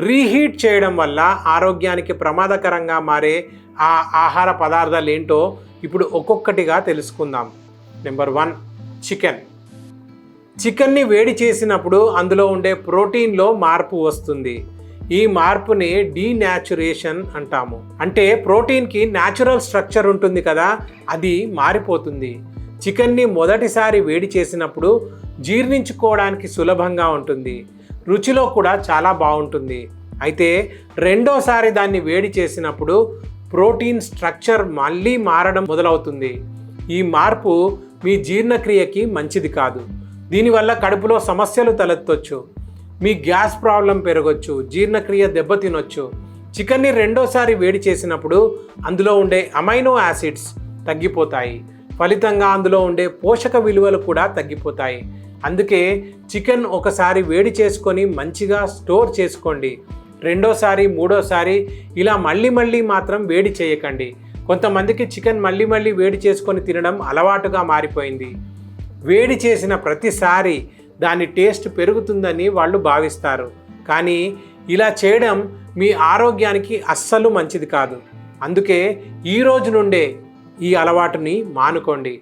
Reheat చేయడం వల్ల ఆరోగ్యానికి ప్రమాదకరంగా మారే ఆ ఆహార పదార్థాలు ఏంటో ఇప్పుడు ఒక్కొక్కటిగా తెలుసుకుందాం. Number 1, chicken. చికెన్ని వేడి చేసినప్పుడు అందులో ఉండే ప్రోటీన్లో మార్పు వస్తుంది. ఈ మార్పుని డీనాచురేషన్ అంటాము. అంటే ప్రోటీన్కి న్యాచురల్ స్ట్రక్చర్ ఉంటుంది కదా, అది మారిపోతుంది. చికెన్ని మొదటిసారి వేడి చేసినప్పుడు జీర్ణించుకోవడానికి సులభంగా ఉంటుంది, రుచిలో కూడా చాలా బాగుంటుంది. అయితే రెండోసారి దాన్ని వేడి చేసినప్పుడు ప్రోటీన్ స్ట్రక్చర్ మళ్ళీ మారడం మొదలవుతుంది. ఈ మార్పు మీ జీర్ణక్రియకి మంచిది కాదు. దీనివల్ల కడుపులో సమస్యలు తలెత్తొచ్చు, మీ గ్యాస్ ప్రాబ్లం పెరగొచ్చు, జీర్ణక్రియ దెబ్బతినొచ్చు. చికెన్ని రెండోసారి వేడి చేసినప్పుడు అందులో ఉండే అమైనో యాసిడ్స్ తగ్గిపోతాయి. ఫలితంగా అందులో ఉండే పోషక విలువలు కూడా తగ్గిపోతాయి. అందుకే చికెన్ ఒకసారి వేడి చేసుకొని మంచిగా స్టోర్ చేసుకోండి. రెండోసారి మూడోసారి ఇలా మళ్ళీ మాత్రం వేడి చేయకండి. కొంతమందికి చికెన్ మళ్ళీ వేడి చేసుకొని తినడం అలవాటుగా మారిపోయింది. వేడి చేసిన ప్రతిసారి దాని టేస్ట్ పెరుగుతుందని వాళ్ళు భావిస్తారు. కానీ ఇలా చేయడం మీ ఆరోగ్యానికి అస్సలు మంచిది కాదు. అందుకే ఈ రోజు నుండే ఈ అలవాటుని మానుకోండి.